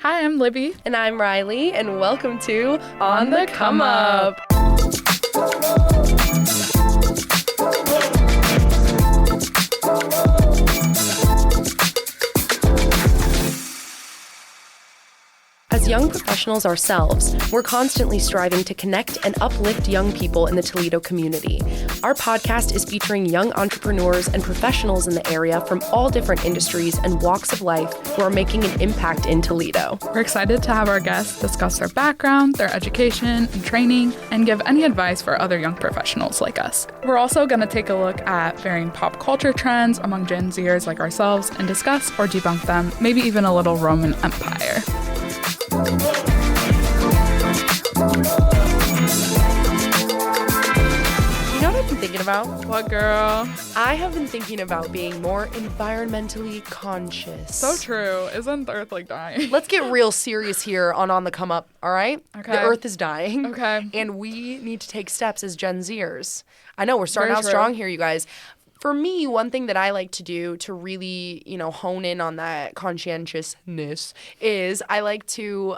Hi, I'm Libby. And I'm Riley, and welcome to On the Come Up. As young professionals ourselves, we're constantly striving to connect and uplift young people in the Toledo community. Our podcast is featuring young entrepreneurs and professionals in the area from all different industries and walks of life who are making an impact in Toledo. We're excited to have our guests discuss their background, their education, and training, and give any advice for other young professionals like us. We're also going to take a look at varying pop culture trends among Gen Zers like ourselves and discuss or debunk them, maybe even a little Roman Empire. You know what I've been thinking about? What, girl? I have been thinking about being more environmentally conscious. So true. Isn't the earth like dying? Let's get real serious here on the come up, all right? Okay. The earth is dying. Okay. And we need to take steps as Gen Zers. I know, we're starting Very out true. strong here, you guys. For me, one thing that I like to do to really, hone in on that conscientiousness is I like to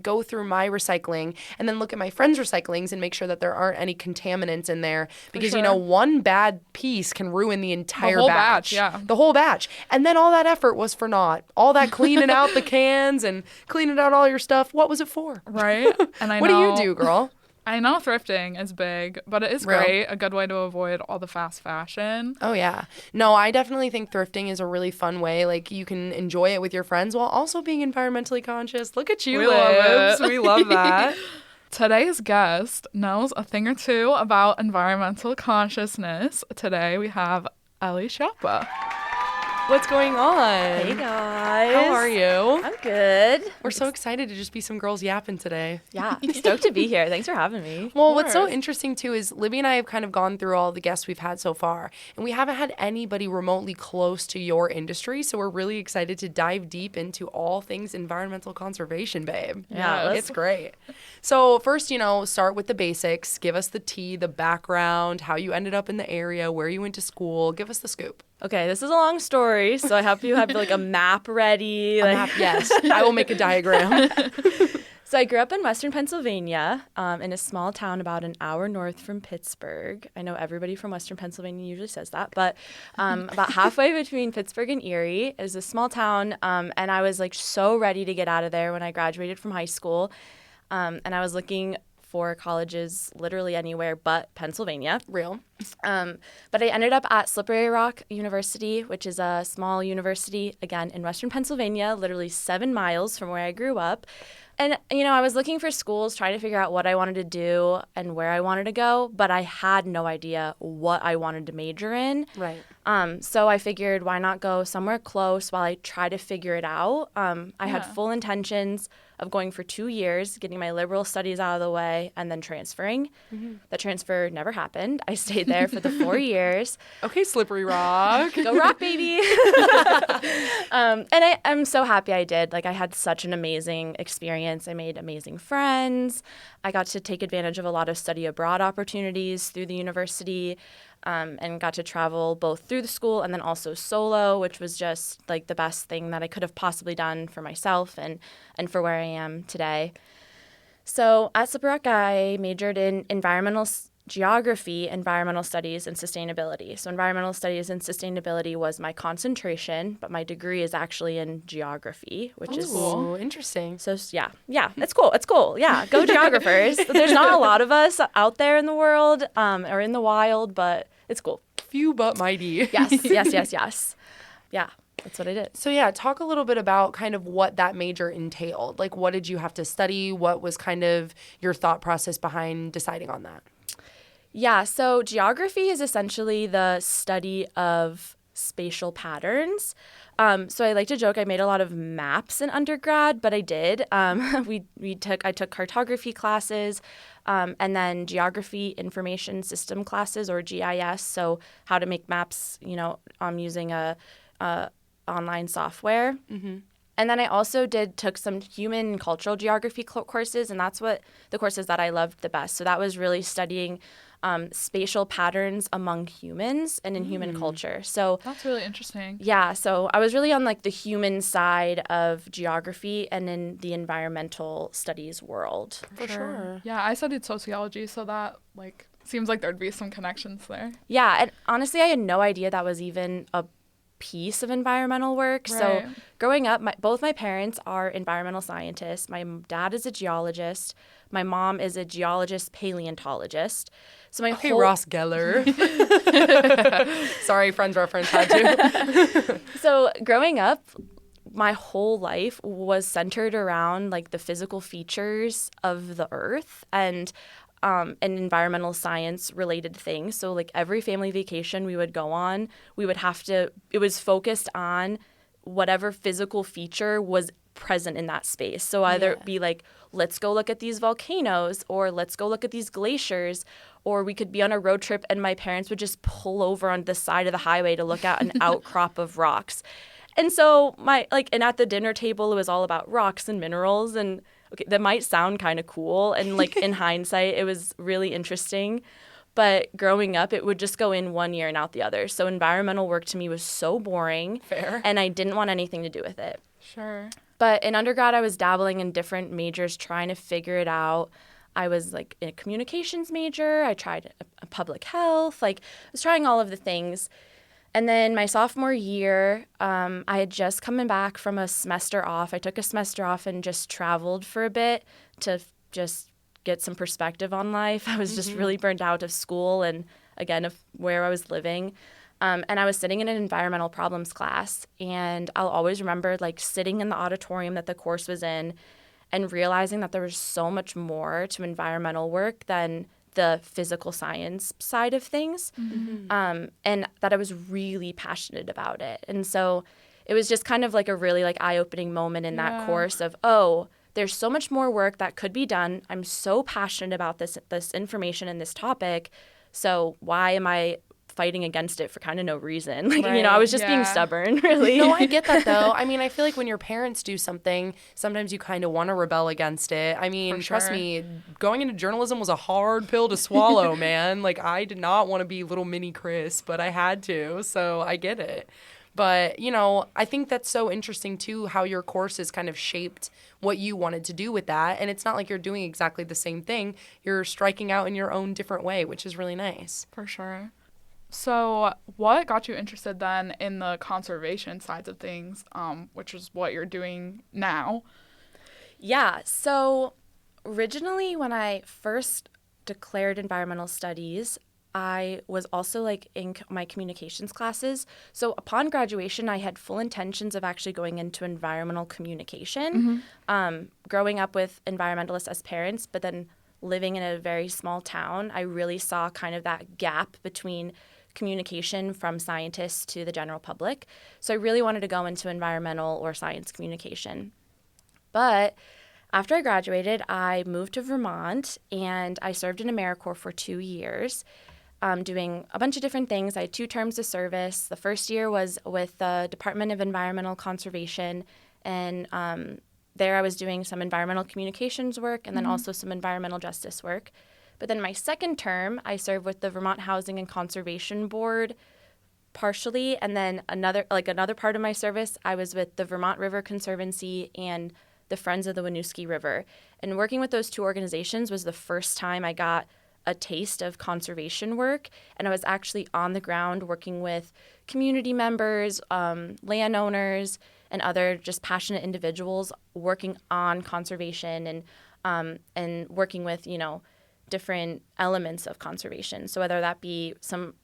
go through my recycling and then look at my friends' recyclings and make sure that there aren't any contaminants in there. Because, sure. One bad piece can ruin the entire whole batch. yeah. The whole batch. And then all that effort was for naught. All that cleaning out the cans and cleaning out all your stuff, what was it for? Right? And I What know. do you do, girl? I know thrifting is big, but it is Real. great. A good way to avoid all the fast fashion. Oh, yeah. No, I definitely think thrifting is a really fun way. Like, you can enjoy it with your friends while also being environmentally conscious. Look at you, We love Libs. it. We love that. Today's guest knows a thing or two about environmental consciousness. Today we have Ellie Schiappa. What's going on? Hey guys. How are you? I'm good. We're so excited to just be some girls yapping today. Yeah, stoked to be here. Thanks for having me. Well, what's so interesting, too, is Libby and I have kind of gone through all the guests we've had so far, and we haven't had anybody remotely close to your industry, so we're really excited to dive deep into all things environmental conservation, babe. Yeah, It's great. So first, start with the basics. Give us the tea, the background, how you ended up in the area, where you went to school. Give us the scoop. Okay, this is a long story, so I hope you have like a map ready. Yes. I will make a diagram. So I grew up in Western Pennsylvania, in a small town about an hour north from Pittsburgh. I know everybody from Western Pennsylvania usually says that, but about halfway between Pittsburgh and Erie is a small town, and I was like so ready to get out of there when I graduated from high school, and I was looking for colleges literally anywhere but Pennsylvania. Real. But I ended up at Slippery Rock University, which is a small university, again, in Western Pennsylvania, literally 7 miles from where I grew up. And, I was looking for schools, trying to figure out what I wanted to do and where I wanted to go, but I had no idea what I wanted to major in. Right. So I figured, why not go somewhere close while I try to figure it out? I had full intentions of going for 2 years, getting my liberal studies out of the way, and then transferring. Mm-hmm. The transfer never happened. I stayed there for the 4 years. Okay, Slippery Rock. Go Rock, baby. And I'm so happy I did. Like, I had such an amazing experience. I made amazing friends. I got to take advantage of a lot of study abroad opportunities through the university. And got to travel both through the school and then also solo, which was just like the best thing that I could have possibly done for myself and for where I am today. So at Slippery Rock, I majored in environmental geography, environmental studies, and sustainability. So environmental studies and sustainability was my concentration, but my degree is actually in geography, which is cool. Interesting. So yeah, it's cool. It's cool. Yeah, go geographers. There's not a lot of us out there in the world or in the wild, but it's cool. Few but mighty. Yes. Yeah, that's what I did. So yeah, talk a little bit about kind of what that major entailed. Like, what did you have to study? What was kind of your thought process behind deciding on that? Yeah, so geography is essentially the study of spatial patterns. So I like to joke I made a lot of maps in undergrad, but I did. I took cartography classes, and then geography information system classes, or GIS. So how to make maps, using a online software. Mm-hmm. And then I also took some human and cultural geography courses, and that's what the courses that I loved the best. So that was really studying spatial patterns among humans and in human culture. So That's really interesting. yeah, so I was really on like the human side of geography and in the environmental studies world. For sure. Yeah, I studied sociology, so that like seems like there'd be some connections there. Yeah, and honestly, I had no idea that was even a piece of environmental work. Right. So growing up, both my parents are environmental scientists. My dad is a geologist. My mom is a geologist paleontologist. So my Okay, whole Ross Geller. Sorry, Friends reference had to. So growing up, my whole life was centered around like the physical features of the earth and environmental science related things. So like every family vacation we would go on, it was focused on whatever physical feature was present in that space. So either it be like, let's go look at these volcanoes, or let's go look at these glaciers, or we could be on a road trip and my parents would just pull over on the side of the highway to look at an outcrop of rocks. And so and at the dinner table, it was all about rocks and minerals. And okay, that might sound kind of cool. And like in hindsight, it was really interesting. But growing up, it would just go in one ear and out the other. So environmental work to me was so boring. Fair. And I didn't want anything to do with it. Sure. But in undergrad, I was dabbling in different majors, trying to figure it out. I was like in a communications major. I tried a public health. Like I was trying all of the things. And then my sophomore year, I had just coming back from a semester off. I took a semester off and just traveled for a bit to just get some perspective on life. I was just really burnt out of school and, again, of where I was living. And I was sitting in an environmental problems class. And I'll always remember, like, sitting in the auditorium that the course was in and realizing that there was so much more to environmental work than the physical science side of things, and that I was really passionate about it. And so it was just kind of like a really like eye-opening moment in that course of, oh, there's so much more work that could be done. I'm so passionate about this information and this topic. So why am I fighting against it for kind of no reason? Like, Right. I was just being stubborn, really. No, I get that, though. I mean, I feel like when your parents do something, sometimes you kind of want to rebel against it. I mean, For trust sure. me, going into journalism was a hard pill to swallow, man. Like, I did not want to be little mini Chris, but I had to, so I get it. But, I think that's so interesting, too, how your courses kind of shaped what you wanted to do with that. And it's not like you're doing exactly the same thing. You're striking out in your own different way, which is really nice. For sure. So what got you interested then in the conservation sides of things, which is what you're doing now? Yeah, so originally when I first declared environmental studies, I was also like in my communications classes. So upon graduation, I had full intentions of actually going into environmental communication, growing up with environmentalists as parents, but then living in a very small town, I really saw kind of that gap between communication from scientists to the general public. So I really wanted to go into environmental or science communication. But after I graduated, I moved to Vermont and I served in AmeriCorps for 2 years, doing a bunch of different things. I had 2 terms of service. The first year was with the Department of Environmental Conservation, and there I was doing some environmental communications work and then also some environmental justice work. But then my second term, I served with the Vermont Housing and Conservation Board partially, and then another part of my service, I was with the Vermont River Conservancy and the Friends of the Winooski River. And working with those 2 organizations was the first time I got a taste of conservation work, and I was actually on the ground working with community members, landowners, and other just passionate individuals working on conservation and working with, different elements of conservation. So whether that be some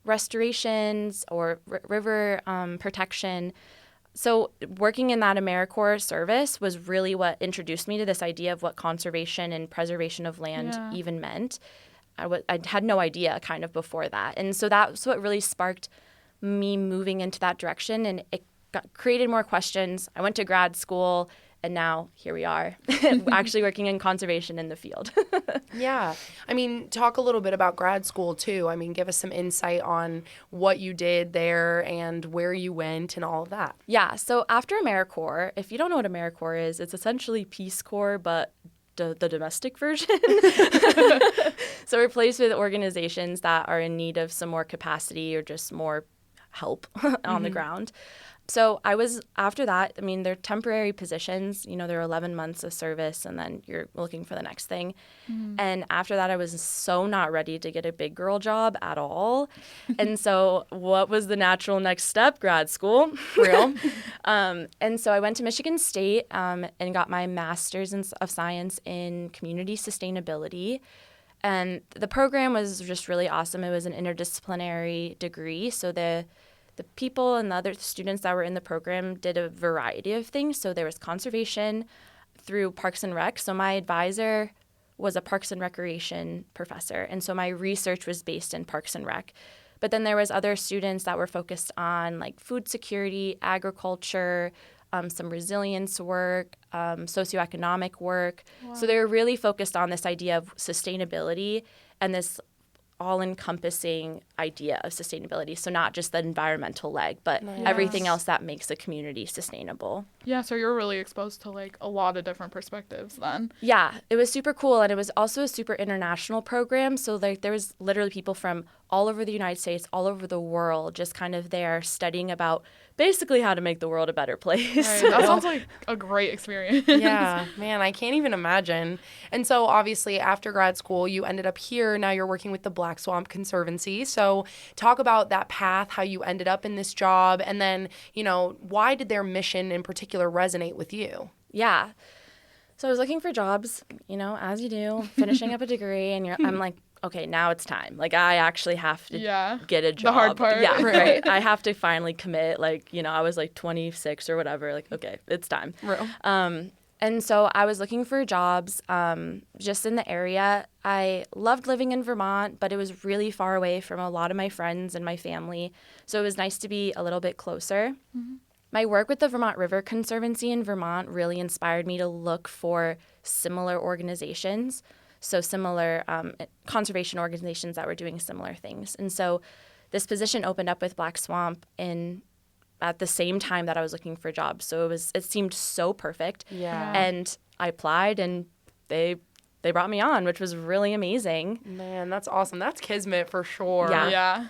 restorations or river protection. So working in that AmeriCorps service was really what introduced me to this idea of what conservation and preservation of land even meant. I had no idea kind of before that. And so that's what really sparked me moving into that direction, and it created more questions. I went to grad school, and now here we are, actually working in conservation in the field. Yeah. I mean, talk a little bit about grad school, too. I mean, give us some insight on what you did there and where you went and all of that. Yeah. So after AmeriCorps, if you don't know what AmeriCorps is, it's essentially Peace Corps, but the domestic version. So replaced with organizations that are in need of some more capacity or just more help on the ground. So after that, I mean, they're temporary positions, they're 11 months of service and then you're looking for the next thing. And after that, I was so not ready to get a big girl job at all. And so what was the natural next step? Grad school. Real. And so I went to Michigan State and got my master's of science in community sustainability. And the program was just really awesome. It was an interdisciplinary degree. So the people and the other students that were in the program did a variety of things. So there was conservation through Parks and Rec. So my advisor was a Parks and Recreation professor. And so my research was based in Parks and Rec. But then there was other students that were focused on like food security, agriculture, some resilience work, socioeconomic work. Wow. So they were really focused on this idea of sustainability and this all-encompassing idea of sustainability. So not just the environmental leg, but everything else that makes a community sustainable. Yeah, so you're really exposed to like a lot of different perspectives then. Yeah, it was super cool. And it was also a super international program. So like there was literally people from all over the United States, all over the world, just kind of there studying about basically how to make the world a better place. Right. That sounds like a great experience. Yeah, man, I can't even imagine. And so obviously after grad school, you ended up here. Now you're working with the Black Swamp Conservancy. So talk about that path, how you ended up in this job, and then, why did their mission in particular resonate with you? Yeah. So I was looking for jobs, as you do, finishing up a degree, and I'm like, okay, now it's time. Like, I actually have to get a job. The hard part. Yeah, right. I have to finally commit. Like, I was like 26 or whatever. Like, okay, it's time. Real. And so I was looking for jobs just in the area. I loved living in Vermont, but it was really far away from a lot of my friends and my family. So it was nice to be a little bit closer. Mm-hmm. My work with the Vermont River Conservancy in Vermont really inspired me to look for similar organizations. So similar conservation organizations that were doing similar things. And so this position opened up with Black Swamp at the same time that I was looking for jobs. So it seemed so perfect. Yeah. And I applied and they brought me on, which was really amazing. Man, that's awesome. That's kismet for sure. Yeah.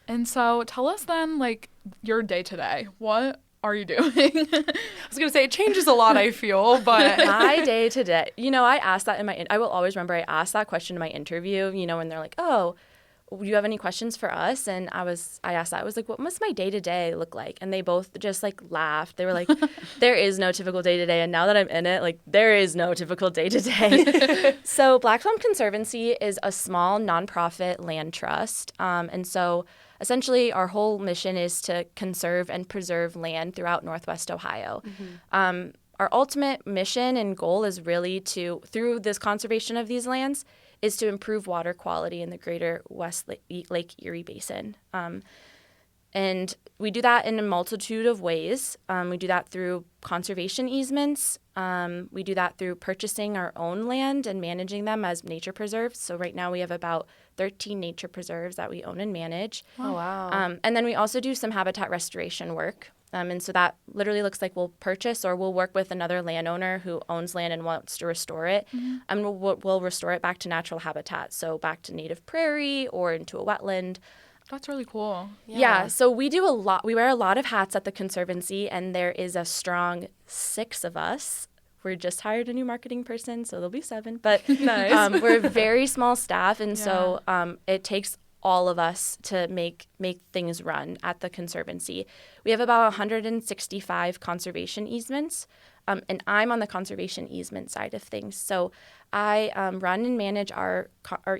And so tell us then, like, your day-to-day. What are you doing? I was going to say it changes a lot, I feel, but my day-to-day, I asked that I will always remember I asked that question in my interview, when they're like, oh, do you have any questions for us? And I asked that. I was like, what must my day-to-day look like? And they both just like laughed. They were like, there is no typical day-to-day. And now that I'm in it, like there is no typical day-to-day. So Black Swamp Conservancy is a small nonprofit land trust. And so essentially our whole mission is to conserve and preserve land throughout Northwest Ohio. Mm-hmm. Our ultimate mission and goal is really through this conservation of these lands, is to improve water quality in the greater West Lake Erie Basin. And we do that in a multitude of ways. We do that through conservation easements. We do that through purchasing our own land and managing them as nature preserves. So right now we have about 13 nature preserves that we own and manage. Oh, wow. And then we also do some habitat restoration work. And so that literally looks like we'll purchase or we'll work with another landowner who owns land and wants to restore it. Mm-hmm. And we'll restore it back to natural habitat, so back to native prairie or into a wetland. That's really cool. Yeah, so we do a lot. We wear a lot of hats at the Conservancy, and there is a strong 6 of us. We just hired a new marketing person, so there'll be 7. But nice. We're a very small staff, and so it takes all of us to make things run at the Conservancy. We have about 165 conservation easements, and I'm on the conservation easement side of things. So I run and manage our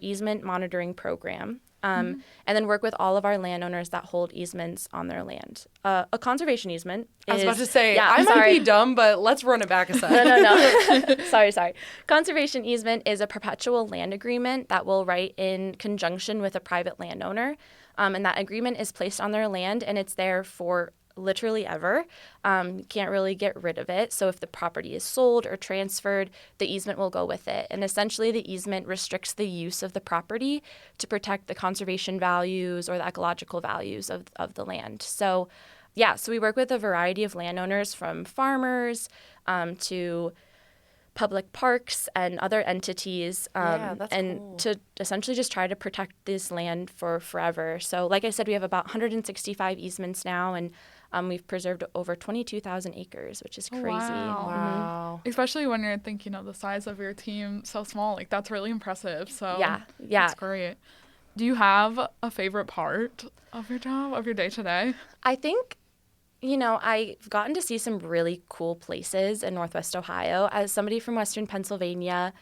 easement monitoring program. And then work with all of our landowners that hold easements on their land. A conservation easement is... I was about to say, I might be dumb, but let's run it back a second. No. Sorry. Conservation easement is a perpetual land agreement that will write in conjunction with a private landowner. And that agreement is placed on their land, and it's there for literally ever. You can't really get rid of it. So if the property is sold or transferred, the easement will go with it. And essentially the easement restricts the use of the property to protect the conservation values or the ecological values of the land. So so we work with a variety of landowners, from farmers to public parks and other entities, that's and cool. to essentially just try to protect this land for forever. So like I said, we have about 165 easements now, and we've preserved over 22,000 acres, which is crazy. Wow. Wow. Especially when you're thinking of the size of your team so small. Like, that's really impressive. So Yeah. that's great. Do you have a favorite part of your job, of your day-to-day? I think, I've gotten to see some really cool places in Northwest Ohio. As somebody from Western Pennsylvania,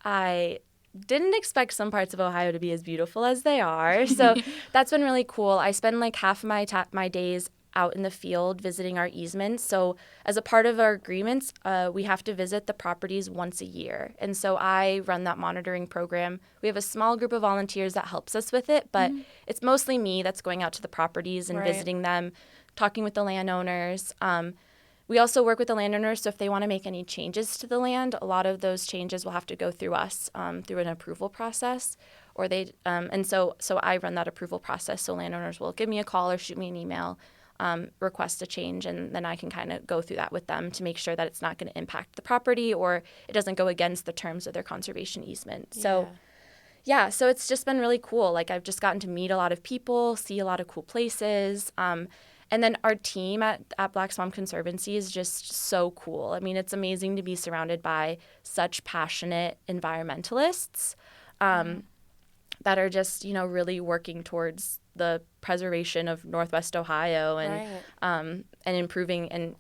I didn't expect some parts of Ohio to be as beautiful as they are. So that's been really cool. I spend like half of my days out in the field visiting our easements. So as a part of our agreements, we have to visit the properties once a year. And so I run that monitoring program. We have a small group of volunteers that helps us with it, but it's mostly me that's going out to the properties and visiting them, talking with the landowners. We also work with the landowners, so if they want to make any changes to the land, a lot of those changes will have to go through us, through an approval process. Or so I run that approval process. So landowners will give me a call or shoot me an email, request a change, and then I can kind of go through that with them to make sure that it's not going to impact the property or it doesn't go against the terms of their conservation easement. So so it's just been really cool. Like, I've just gotten to meet a lot of people, see a lot of cool places. And then our team at Black Swamp Conservancy is just so cool. I mean, it's amazing to be surrounded by such passionate environmentalists that are just, really working towards the preservation of Northwest Ohio and improving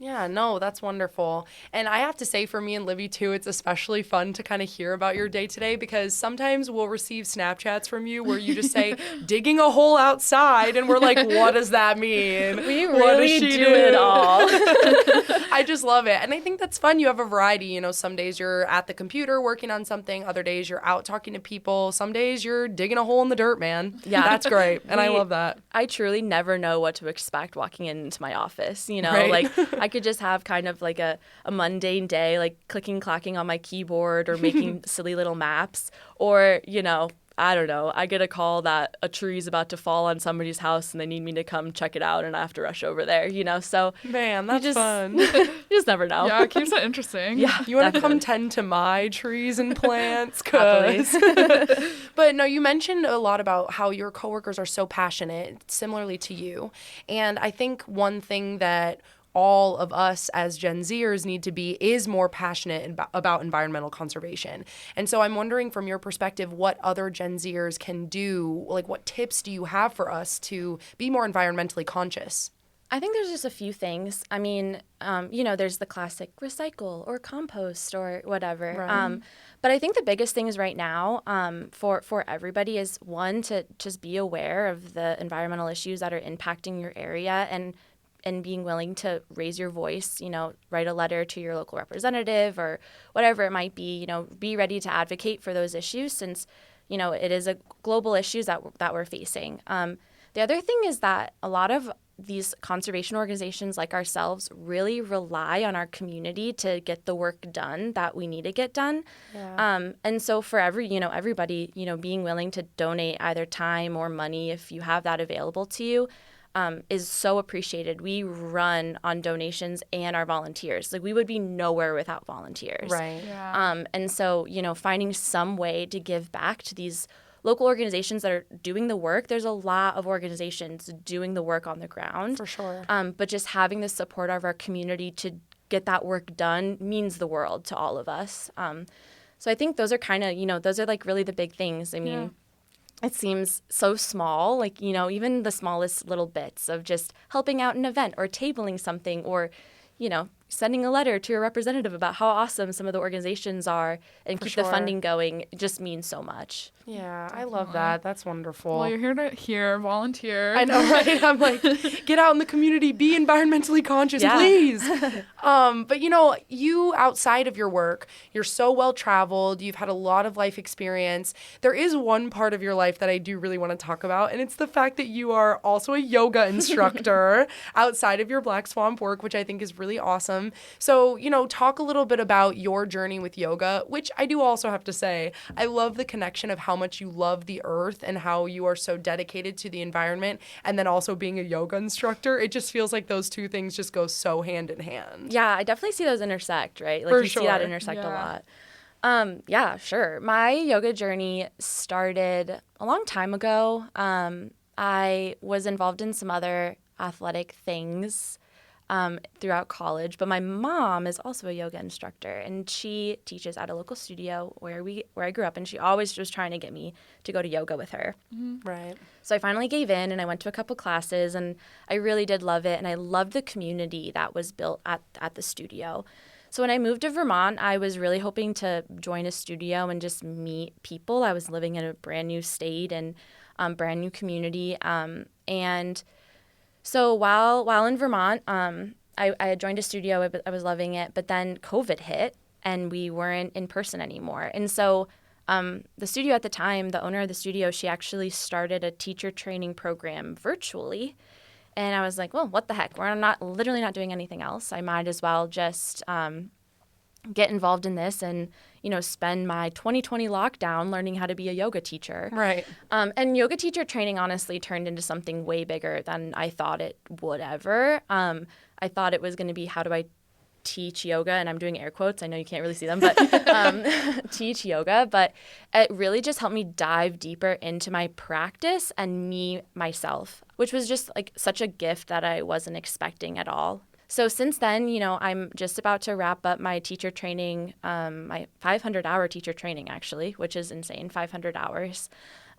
Yeah, no, that's wonderful. And I have to say, for me and Livy, too, it's especially fun to kind of hear about your day-to-day, because sometimes we'll receive Snapchats from you where you just say, digging a hole outside, and we're like, what does that mean? We really do it all. I just love it. And I think that's fun. You have a variety. Some days you're at the computer working on something. Other days you're out talking to people. Some days you're digging a hole in the dirt, man. Yeah. That's great. And I love that. I truly never know what to expect walking into my office, Right. Like, I could just have kind of like a mundane day, like clicking, clacking on my keyboard or making silly little maps, or, I don't know, I get a call that a tree's about to fall on somebody's house and they need me to come check it out and I have to rush over there, so. Man, that's fun. You just never know. Yeah, it keeps it interesting. Yeah, You want to come tend to my trees and plants? Happily. But no, you mentioned a lot about how your coworkers are so passionate, similarly to you. And I think one thing that all of us as Gen Zers need to be is more passionate about environmental conservation. And so I'm wondering, from your perspective, what other Gen Zers can do, like what tips do you have for us to be more environmentally conscious? I think there's just a few things. I mean, there's the classic recycle or compost or whatever. Right. But I think the biggest things right now for everybody is, one, to just be aware of the environmental issues that are impacting your area and being willing to raise your voice, write a letter to your local representative or whatever it might be, be ready to advocate for those issues, since, it is a global issues that we're facing. The other thing is that a lot of these conservation organizations like ourselves really rely on our community to get the work done that we need to get done. Yeah. And so for everybody, being willing to donate either time or money, if you have that available to you, is so appreciated. We run on donations and our volunteers. Like, we would be nowhere without volunteers. Right. Yeah. And so, finding some way to give back to these local organizations that are doing the work. There's a lot of organizations doing the work on the ground. For sure. But just having the support of our community to get that work done means the world to all of us. So I think those are kind of, those are like really the big things. I mean, it seems so small, like, even the smallest little bits of just helping out an event or tabling something or, sending a letter to your representative about how awesome some of the organizations are and keep the funding going just means so much. Yeah, I love that. That's wonderful. Well, you're here to volunteer. I know, right? I'm like, get out in the community, be environmentally conscious, please. But you outside of your work, you're so well traveled. You've had a lot of life experience. There is one part of your life that I do really want to talk about, and it's the fact that you are also a yoga instructor outside of your Black Swamp work, which I think is really awesome. So, talk a little bit about your journey with yoga, which I do also have to say, I love the connection of how much you love the earth and how you are so dedicated to the environment, and then also being a yoga instructor. It just feels like those two things just go so hand in hand. Yeah, I definitely see those intersect, right? Like For you sure. see that intersect a lot. Yeah, sure. My yoga journey started a long time ago. I was involved in some other athletic things throughout college, but my mom is also a yoga instructor, and she teaches at a local studio where I grew up, and she always was trying to get me to go to yoga with her. Right. So I finally gave in, and I went to a couple classes, and I really did love it, and I loved the community that was built at the studio. So when I moved to Vermont, I was really hoping to join a studio and just meet people. I was living in a brand new state and brand new community, and so while in Vermont, I had joined a studio. I was loving it, but then COVID hit, and we weren't in person anymore. And so the studio at the time, the owner of the studio, she actually started a teacher training program virtually. And I was like, well, what the heck? We're literally not doing anything else. I might as well just get involved in this and, spend my 2020 lockdown learning how to be a yoga teacher. Right. And yoga teacher training honestly turned into something way bigger than I thought it would ever. I thought it was going to be, how do I teach yoga? And I'm doing air quotes. I know you can't really see them, but teach yoga. But it really just helped me dive deeper into my practice and myself, which was just like such a gift that I wasn't expecting at all. So since then, I'm just about to wrap up my teacher training, my 500-hour teacher training, actually, which is insane, 500 hours.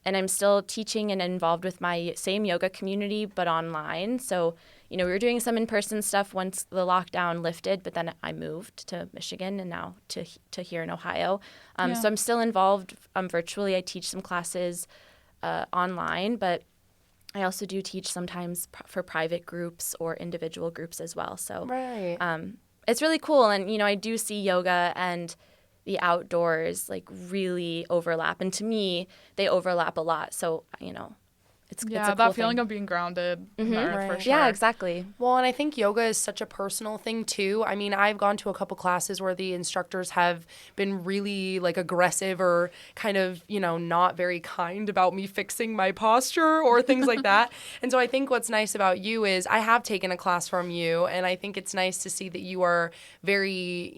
And I'm still teaching and involved with my same yoga community, but online. So, we were doing some in-person stuff once the lockdown lifted, but then I moved to Michigan and now to here in Ohio. So I'm still involved virtually. I teach some classes online, but I also do teach sometimes for private groups or individual groups as well. So Right. It's really cool. And, I do see yoga and the outdoors really overlap. And to me, they overlap a lot. So, it's a cool that feeling thing. of being grounded in the earth, for Right. sure. Yeah, exactly. Well, and I think yoga is such a personal thing too. I mean, I've gone to a couple classes where the instructors have been really aggressive or kind of, not very kind about me fixing my posture or things like that. And so I think what's nice about you is I have taken a class from you, and I think it's nice to see that you are very,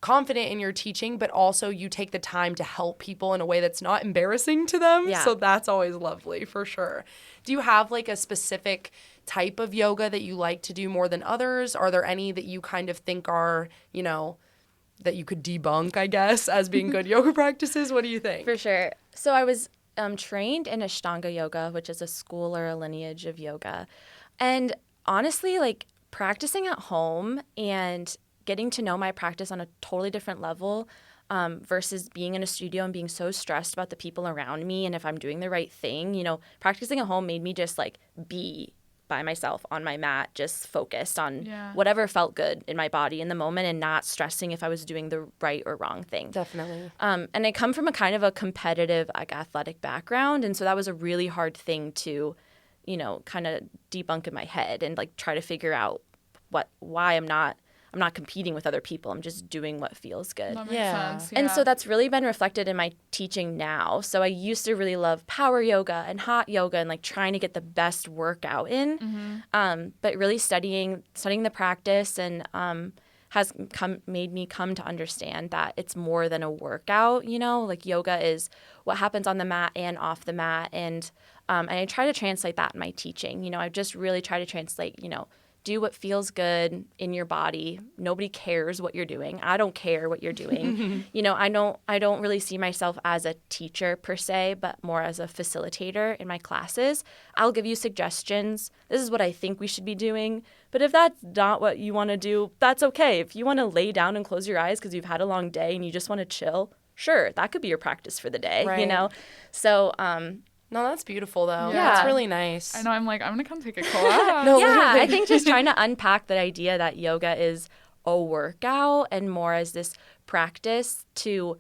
confident in your teaching, but also you take the time to help people in a way that's not embarrassing to them. Yeah. So that's always lovely, for sure. Do you have a specific type of yoga that you like to do more than others? Are there any that you kind of think are, that you could debunk, I guess, as being good yoga practices? What do you think? For sure. So I was trained in Ashtanga yoga, which is a school or a lineage of yoga. And honestly, practicing at home and getting to know my practice on a totally different level versus being in a studio and being so stressed about the people around me and if I'm doing the right thing, practicing at home made me just be by myself on my mat, just focused on whatever felt good in my body in the moment and not stressing if I was doing the right or wrong thing. Definitely. And I come from a kind of a competitive athletic background, and so that was a really hard thing to, kind of debunk in my head and try to figure out why I'm not competing with other people. I'm just doing what feels good. That makes sense. And yeah. so that's really been reflected in my teaching now. So I used to really love power yoga and hot yoga and trying to get the best workout in. But really studying the practice and has made me come to understand that it's more than a workout. Yoga is what happens on the mat and off the mat. And I try to translate that in my teaching. I just really try to translate, do what feels good in your body. Nobody cares what you're doing. I don't care what you're doing. I don't really see myself as a teacher per se, but more as a facilitator in my classes. I'll give you suggestions. This is what I think we should be doing. But if that's not what you want to do, that's okay. If you want to lay down and close your eyes because you've had a long day and you just want to chill, sure, that could be your practice for the day, Right. So, No, that's beautiful, though. Yeah. That's really nice. I know, I'm I'm going to come take a class. No, yeah, literally. I think just trying to unpack the idea that yoga is a workout and more as this practice to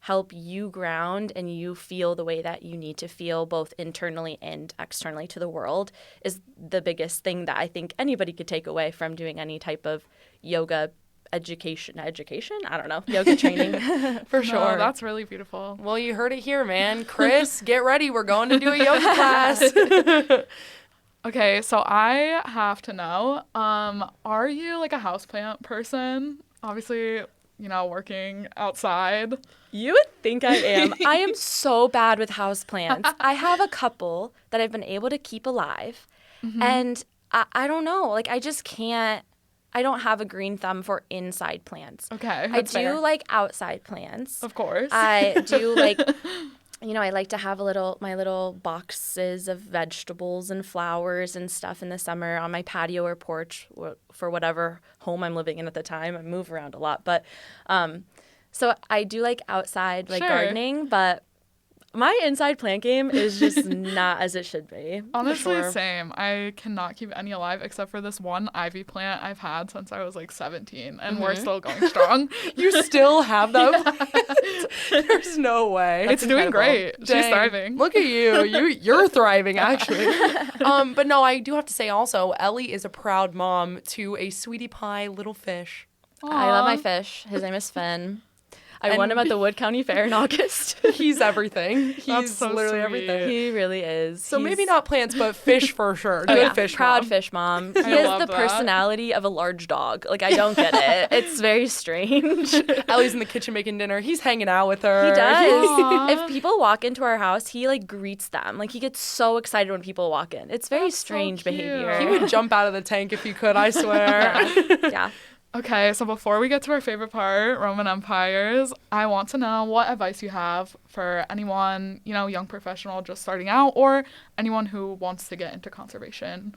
help you ground and you feel the way that you need to feel both internally and externally to the world is the biggest thing that I think anybody could take away from doing any type of yoga education, I don't know, yoga training. For sure. No, that's really beautiful. Well, you heard it here, man. Chris, get ready. We're going to do a yoga class. Okay, so I have to know, are you like a houseplant person? Obviously, working outside. You would think I am. I am so bad with houseplants. I have a couple that I've been able to keep alive. And I don't know. Like, I just can't. I don't have a green thumb for inside plants. Okay, I that's fair. do like outside plants. Of course. I do like, I like to have my little boxes of vegetables and flowers and stuff in the summer on my patio or porch for whatever home I'm living in at the time. I move around a lot. But so I do like outside Sure. gardening, but my inside plant game is just not as it should be. Honestly, for sure. same. I cannot keep any alive except for this one ivy plant I've had since I was like 17, and we're still going strong. You still have that plant? There's no way. It's doing incredible. great. Dang. She's thriving. Look at you. You're thriving, actually. But no, I do have to say also, Ellie is a proud mom to a sweetie pie little fish. I love my fish. His name is Finn. I won him at the Wood County Fair in August. He's everything. He's so literally sweet. everything. He really is. So maybe not plants, but fish for sure. Oh, Good yeah. fish Proud mom. fish mom. He I has love the that. personality of a large dog. Like, I don't get it. It's very strange. He Ellie's in the kitchen making dinner. He's hanging out with her. does. Aw. If people walk into our house, he like greets them. Like, he gets so excited when people walk in. It's very That's so strange cute. behavior. He would jump out of the tank if he could, I swear. Yeah. Okay, so before we get to our favorite part, Roman empires, I want to know what advice you have for anyone, young professional just starting out or anyone who wants to get into conservation.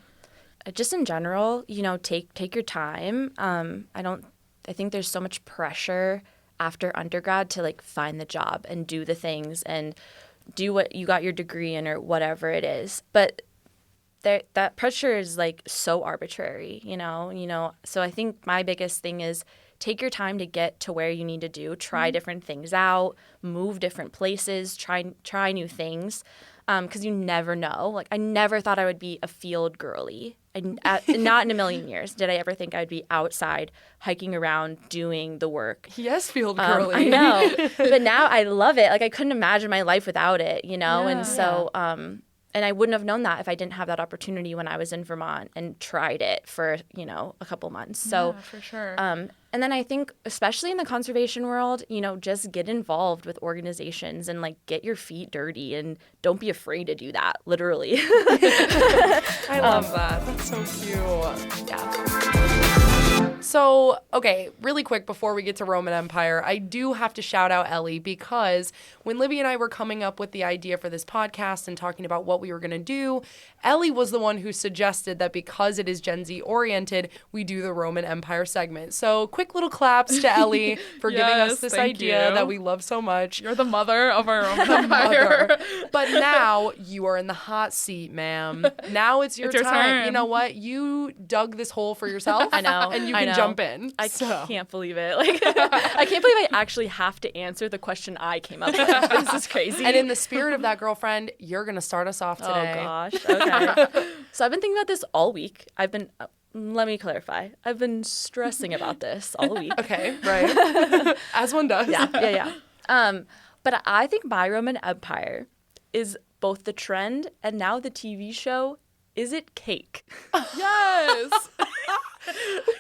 Just in general, take your time. I think there's so much pressure after undergrad to like find the job and do the things and do what you got your degree in or whatever it is. But that pressure is like so arbitrary, So I think my biggest thing is take your time to get to where you need to do, try different things out, move different places, try new things, because you never know. Like, I never thought I would be a field girly. Not in a million years did I ever think I'd be outside hiking around doing the work. Yes, field girly. I know, but now I love it. Like, I couldn't imagine my life without it, And so, and I wouldn't have known that if I didn't have that opportunity when I was in Vermont and tried it for, a couple months. So, Yeah, for sure. and then I think, especially in the conservation world, just get involved with organizations and like get your feet dirty and don't be afraid to do that, literally. I love that. That's so cute. Yeah. So, okay, really quick before we get to Roman Empire, I do have to shout out Ellie because when Libby and I were coming up with the idea for this podcast and talking about what we were going to do, Ellie was the one who suggested that because it is Gen Z oriented, we do the Roman Empire segment. So, quick little claps to Ellie for giving us Yes, this thank idea you. that we love so much. You're the mother of our Roman empire. Mother. But now you are in the hot seat, ma'am. Now it's your It's your time. turn. You know what? You dug this hole for yourself. I know. And you I can know. jump in. I So. can't believe it. Like, I can't believe I actually have to answer the question I came up with. This is crazy. And in the spirit of that, girlfriend, you're going to start us off today. Oh, gosh. Okay. So I've been thinking about this all week. Let me clarify. I've been stressing about this all week. Okay, right. As one does. Yeah. But I think my Roman Empire is both the trend and now the TV show. Is it cake? Yes.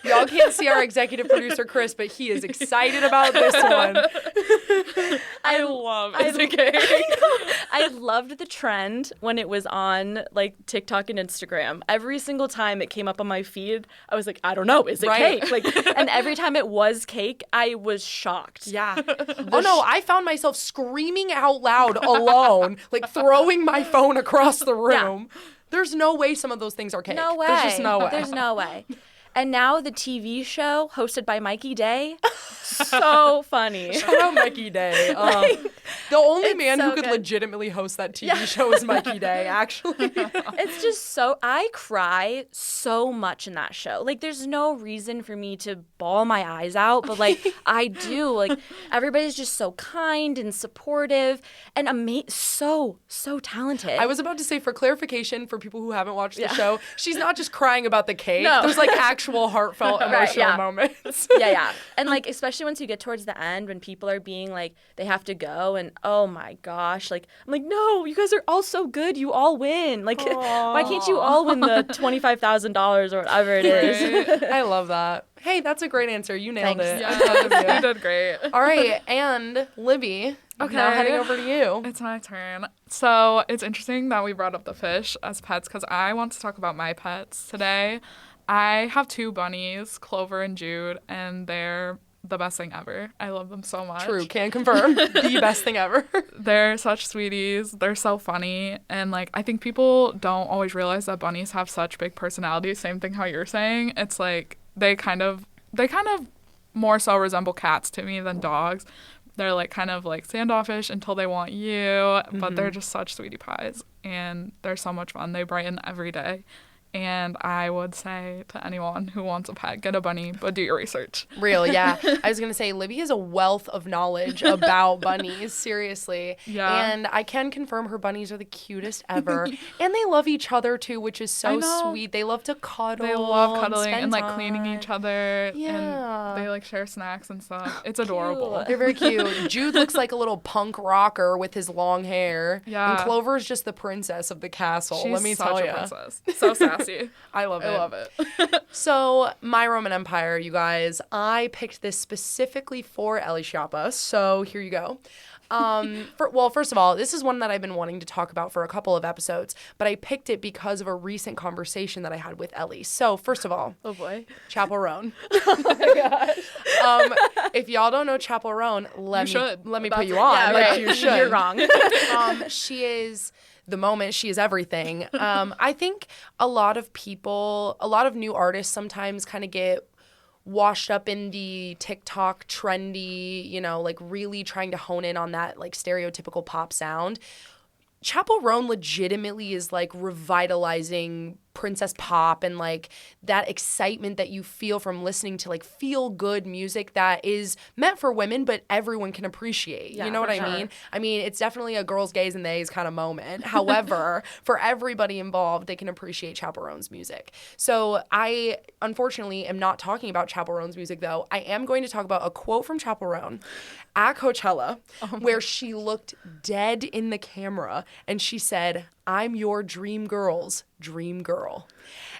Y'all can't see our executive producer, Chris, but he is excited about this one. I love cake. I loved the trend when it was on like TikTok and Instagram. Every single time it came up on my feed, I was like, I don't know, is it Right. cake? Like, and every time it was cake, I was shocked. Yeah. Oh, no, I found myself screaming out loud alone, like throwing my phone across the room. There's no way some of those things are cake. No way. There's just no way. There's no way. And now the TV show hosted by Mikey Day, so funny. Shout out Mikey Day. The only It's man so who could good. legitimately host that TV show is Mikey Day, actually. It's just so, I cry so much in that show. Like, there's no reason for me to bawl my eyes out, but like, I do. Like, everybody's just so kind and supportive and so talented. I was about to say, for clarification, for people who haven't watched the show, she's not just crying about the cake. No. There's like actual heartfelt emotional moments. Yeah. And like, especially once you get towards the end when people are being like, they have to go and oh my gosh, like, I'm like, no, you guys are all so good. You all win. Like, why can't you all win the $25,000 or whatever it is? I love that. Hey, that's a great answer. You nailed Thanks. it. I'm proud of you. You did great. All right, and Libby, Okay. now heading over to you. It's my turn. So it's interesting that we brought up the fish as pets because I want to talk about my pets today. I have 2 bunnies, Clover and Jude, and they're the best thing ever. I love them so much. True, can confirm. The best thing ever. They're such sweeties. They're so funny. And like, I think people don't always realize that bunnies have such big personalities. Same thing how you're saying. It's like they kind of more so resemble cats to me than dogs. They're like kind of like standoffish until they want you, but they're just such sweetie pies and they're so much fun. They brighten every day. And I would say to anyone who wants a pet, get a bunny, but do your research. Real, yeah. I was going to say, Libby has a wealth of knowledge about bunnies, seriously. Yeah. And I can confirm her bunnies are the cutest ever. And they love each other, too, which is so sweet. They love to cuddle. They love cuddling spend and like time. cleaning each other. Yeah. And they like share snacks and stuff. It's adorable. They're very cute. Jude looks like a little punk rocker with his long hair. Yeah. And Clover's just the princess of the castle, She's let me such tell a you. princess. So sassy. I love it. I love it. So, My Roman Empire, you guys, I picked this specifically for Ellie Schiappa, so here you go. First of all, this is one that I've been wanting to talk about for a couple of episodes, but I picked it because of a recent conversation that I had with Ellie. So, first of all, Oh boy. Chapel Roan. Oh my gosh. If y'all don't know Chapel Roan, let me put you on. Yeah, Like, right. you should. You're wrong. She is the moment. She is everything. I think a lot of new artists sometimes kind of get washed up in the TikTok trendy, like really trying to hone in on that like stereotypical pop sound. Chapel Roan legitimately is like revitalizing princess pop and like that excitement that you feel from listening to like feel good music that is meant for women but everyone can appreciate. Yeah, you know what for I sure. mean? I mean, it's definitely a girls, gays, and theys kind of moment. However, for everybody involved, they can appreciate Chapel Roan's music. So I unfortunately am not talking about Chapel Roan's music though. I am going to talk about a quote from Chapel Roan at Coachella where she looked dead in the camera and she said, "I'm your dream girl's dream girl."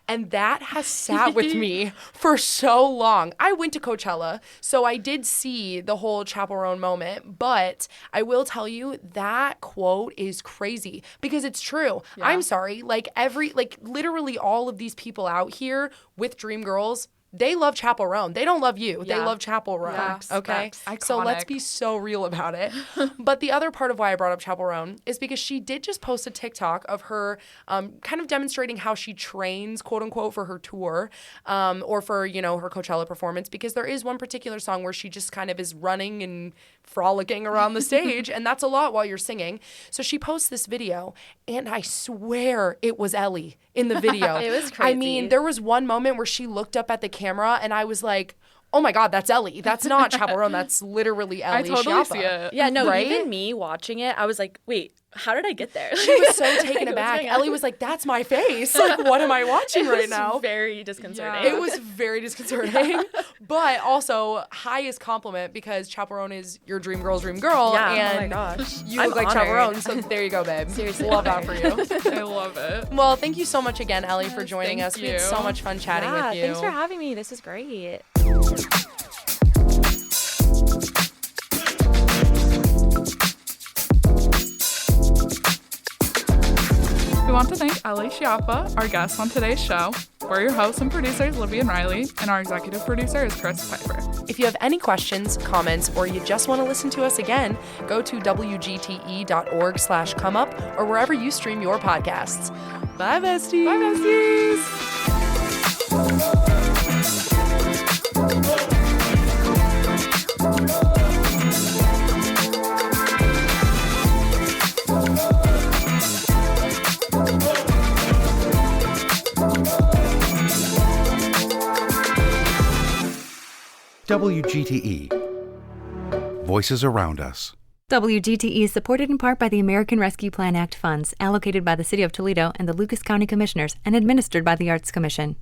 And that has sat with me for so long. I went to Coachella, so I did see the whole Chapel Roan moment, but I will tell you that quote is crazy because it's true. Yeah. I'm sorry, literally all of these people out here with dream girls, they love Chapel Roan. They don't love you. Yeah. They love Chapel Roan. Facts, Okay? facts. So let's Iconic. be so real about it. But the other part of why I brought up Chapel Roan is because she did just post a TikTok of her kind of demonstrating how she trains, quote unquote, for her tour or for, her Coachella performance, because there is one particular song where she just kind of is running and frolicking around the stage, and that's a lot while you're singing. So she posts this video, and I swear it was Ellie in the video. It was I crazy. mean, there was one moment where she looked up at the camera, and I was like, oh my God, that's Ellie. That's not Chapel Roan. That's literally Ellie I totally Schiappa. see it. Yeah, no, Right? even me watching it, I was like, wait, how did I get there? She was so taken aback. Ellie was like, that's my face. Like, what am I watching right now? Very disconcerting. It was very disconcerting, but also highest compliment because Chapel Roan is your dream girl's dream girl. Yeah, And oh my gosh. you I'm look like Chapel honored. Roan, so there you go, babe. Seriously Love that honored. for you. I love it. Well, thank you so much again, Ellie, for joining thank us. We had so you. much fun chatting Yeah, with you. thanks for having me. This is great. We want to thank Ellie Schiappa, our guest on today's show. We're your hosts and producers, Libby and Riley, and our executive producer is Chris Piper. If you have any questions, comments, or you just want to listen to us again, go to wgte.org/comeup or wherever you stream your podcasts. Bye, besties. Bye, besties. WGTE. Voices around us. WGTE is supported in part by the American Rescue Plan Act funds allocated by the City of Toledo and the Lucas County Commissioners and administered by the Arts Commission.